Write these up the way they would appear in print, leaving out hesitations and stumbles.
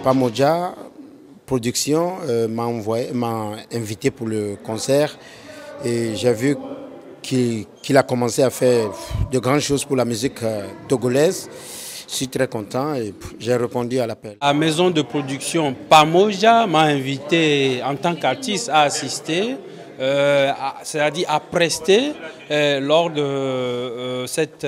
Pamoja Production m'a invité pour le concert et j'ai vu qu'il a commencé à faire de grandes choses pour la musique togolaise. Je suis très content et j'ai répondu à l'appel. La maison de production Pamoja m'a invité en tant qu'artiste à assister, c'est-à-dire à prester lors de cette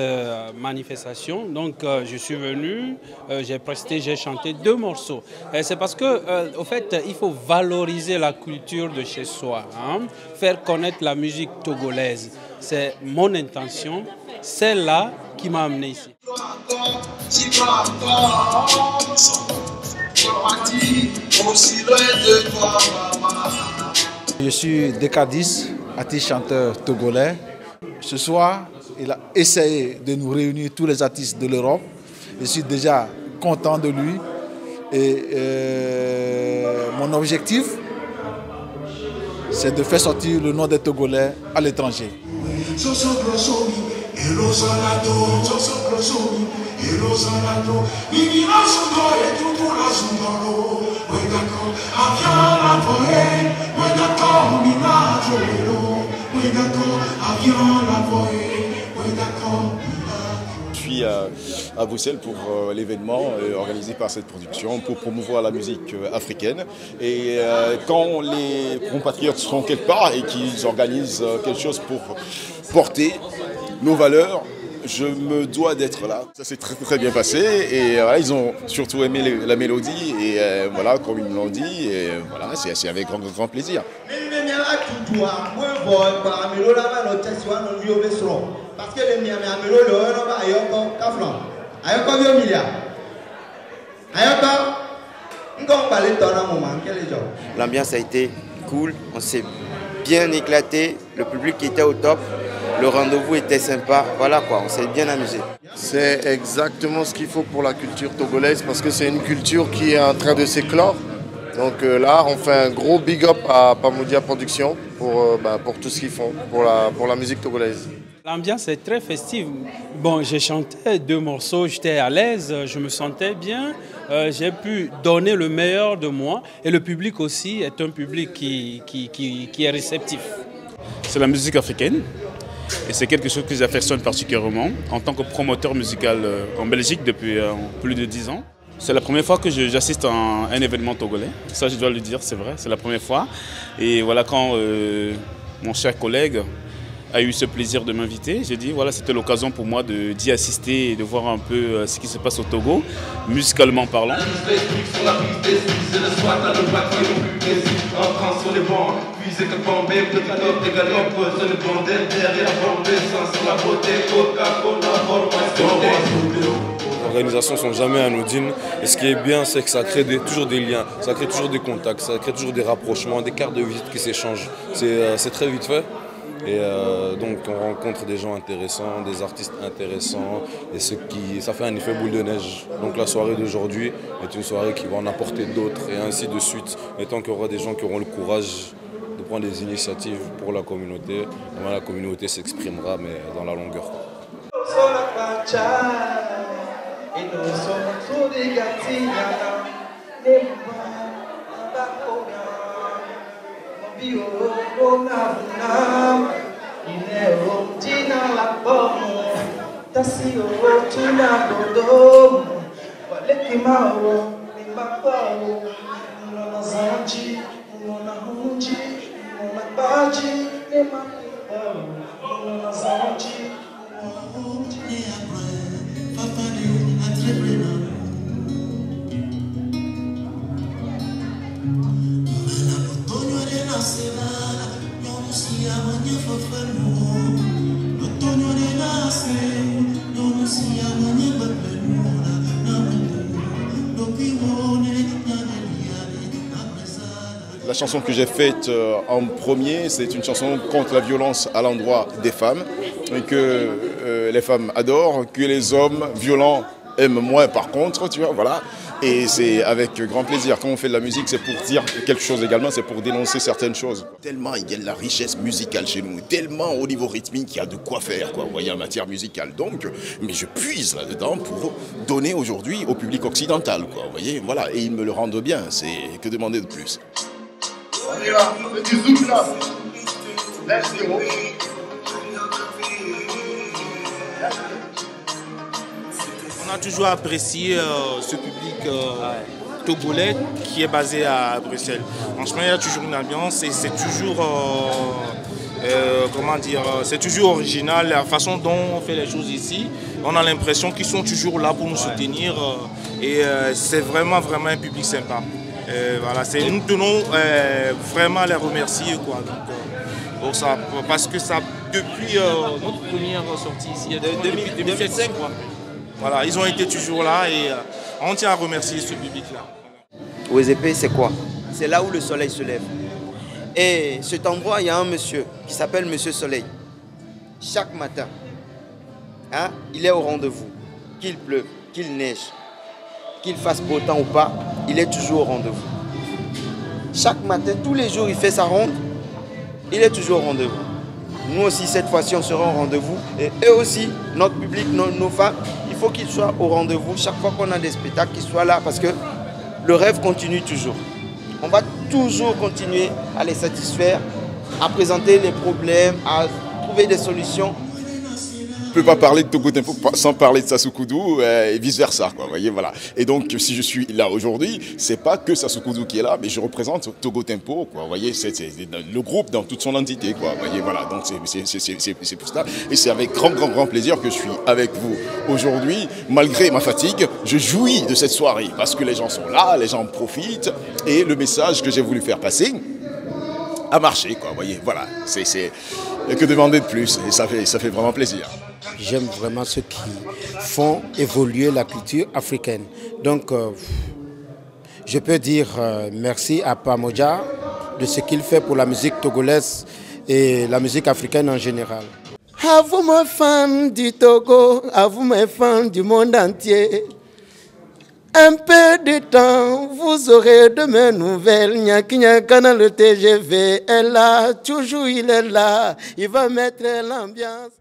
manifestation. Donc je suis venu, j'ai presté, j'ai chanté 2 morceaux. C'est parce que, au fait, il faut valoriser la culture de chez soi, hein, faire connaître la musique togolaise. C'est mon intention, celle-là qui m'a amené ici. Je suis Dekadis, artiste chanteur togolais. Ce soir, il a essayé de nous réunir tous les artistes de l'Europe. Je suis déjà content de lui. Et mon objectif, c'est de faire sortir le nom des Togolais à l'étranger. Je suis à Bruxelles pour l'événement organisé par cette production pour promouvoir la musique africaine. Et quand les compatriotes seront quelque part et qu'ils organisent quelque chose pour porter nos valeurs, je me dois d'être là. Ça s'est très bien passé et voilà, ils ont surtout aimé la mélodie et voilà, comme ils l'ont dit, et voilà, c'est avec grand plaisir. Parce que les miamélo le on va ayoko kaflon ayoko bio milia ayoko ngom balé tona moment quel est job. L'ambiance a été cool, on s'est bien éclaté, le public était au top, le rendez-vous était sympa, voilà quoi, on s'est bien amusé. C'est exactement ce qu'il faut pour la culture togolaise parce que c'est une culture qui est en train de s'éclore. Donc là, on fait un gros big up à Pamoja Production pour tout ce qu'ils font, pour la musique togolaise. L'ambiance est très festive. Bon, j'ai chanté 2 morceaux, j'étais à l'aise, je me sentais bien. J'ai pu donner le meilleur de moi et le public aussi est un public qui est réceptif. C'est la musique africaine et c'est quelque chose que j'affectionne particulièrement en tant que promoteur musical en Belgique depuis plus de 10 ans. C'est la première fois que j'assiste à un événement togolais, ça je dois le dire, c'est vrai, c'est la première fois. Et voilà, quand mon cher collègue a eu ce plaisir de m'inviter, j'ai dit voilà, c'était l'occasion pour moi d'y assister et de voir un peu ce qui se passe au Togo, musicalement parlant. Les organisations ne sont jamais anodines et ce qui est bien, c'est que ça crée toujours des liens, ça crée toujours des contacts, ça crée toujours des rapprochements, des cartes de visite qui s'échangent. C'est très vite fait. Et donc on rencontre des gens intéressants, des artistes intéressants et ça fait un effet boule de neige. Donc la soirée d'aujourd'hui est une soirée qui va en apporter d'autres et ainsi de suite. Et tant qu'il y aura des gens qui auront le courage de prendre des initiatives pour la communauté, la communauté s'exprimera mais dans la longueur. La chanson que j'ai faite en premier, c'est une chanson contre la violence à l'endroit des femmes. Et que les femmes adorent, que les hommes violents aiment moins par contre, tu vois, voilà. Et c'est avec grand plaisir. Quand on fait de la musique, c'est pour dire quelque chose également, c'est pour dénoncer certaines choses. Tellement il y a de la richesse musicale chez nous, tellement au niveau rythmique, il y a de quoi faire, quoi, vous voyez, en matière musicale. Donc, mais je puise là-dedans pour donner aujourd'hui au public occidental, quoi, vous voyez, voilà. Et ils me le rendent bien, c'est que demander de plus. On y va, petit zouk là. Let's go. On a toujours apprécié ce public togolais qui est basé à Bruxelles. Franchement, il y a toujours une ambiance et c'est toujours, comment dire, c'est toujours original la façon dont on fait les choses ici. On a l'impression qu'ils sont toujours là pour nous soutenir et c'est vraiment un public sympa. Voilà, nous tenons vraiment à les remercier, quoi. Donc, pour ça, parce que ça, depuis notre première sortie ici, depuis 2007, quoi. Voilà, ils ont été toujours là et on tient à remercier ce public-là. OSEP, c'est quoi? C'est là où le soleil se lève. Et cet endroit, il y a un monsieur qui s'appelle Monsieur Soleil. Chaque matin, hein, il est au rendez-vous. Qu'il pleuve, qu'il neige, qu'il fasse beau temps ou pas, il est toujours au rendez-vous. Chaque matin, tous les jours, il fait sa ronde, il est toujours au rendez-vous. Nous aussi, cette fois-ci, on sera au rendez-vous. Et eux aussi, notre public, nos fans, il faut qu'ils soient au rendez-vous. Chaque fois qu'on a des spectacles, qu'ils soient là parce que le rêve continue toujours. On va toujours continuer à les satisfaire, à présenter les problèmes, à trouver des solutions. Je ne peux pas parler de Togo Tempo sans parler de Sassou Koudou et vice-versa, quoi, voyez, voilà. Et donc, si je suis là aujourd'hui, c'est pas que Sassou Koudou qui est là, mais je représente Togo Tempo, quoi, voyez, c'est le groupe dans toute son entité, quoi, voyez, voilà. Donc, c'est pour ça. Et c'est avec grand plaisir que je suis avec vous aujourd'hui. Malgré ma fatigue, je jouis de cette soirée parce que les gens sont là, les gens profitent et le message que j'ai voulu faire passer a marché, quoi, voyez, voilà. Que demander de plus et ça fait vraiment plaisir. J'aime vraiment ceux qui font évoluer la culture africaine. Donc, je peux dire merci à Pa Modja de ce qu'il fait pour la musique togolaise et la musique africaine en général. À vous mes fans du Togo, à vous mes fans du monde entier, un peu de temps, vous aurez de mes nouvelles. Nyaki Nyakana, le TGV est là, toujours il est là, il va mettre l'ambiance.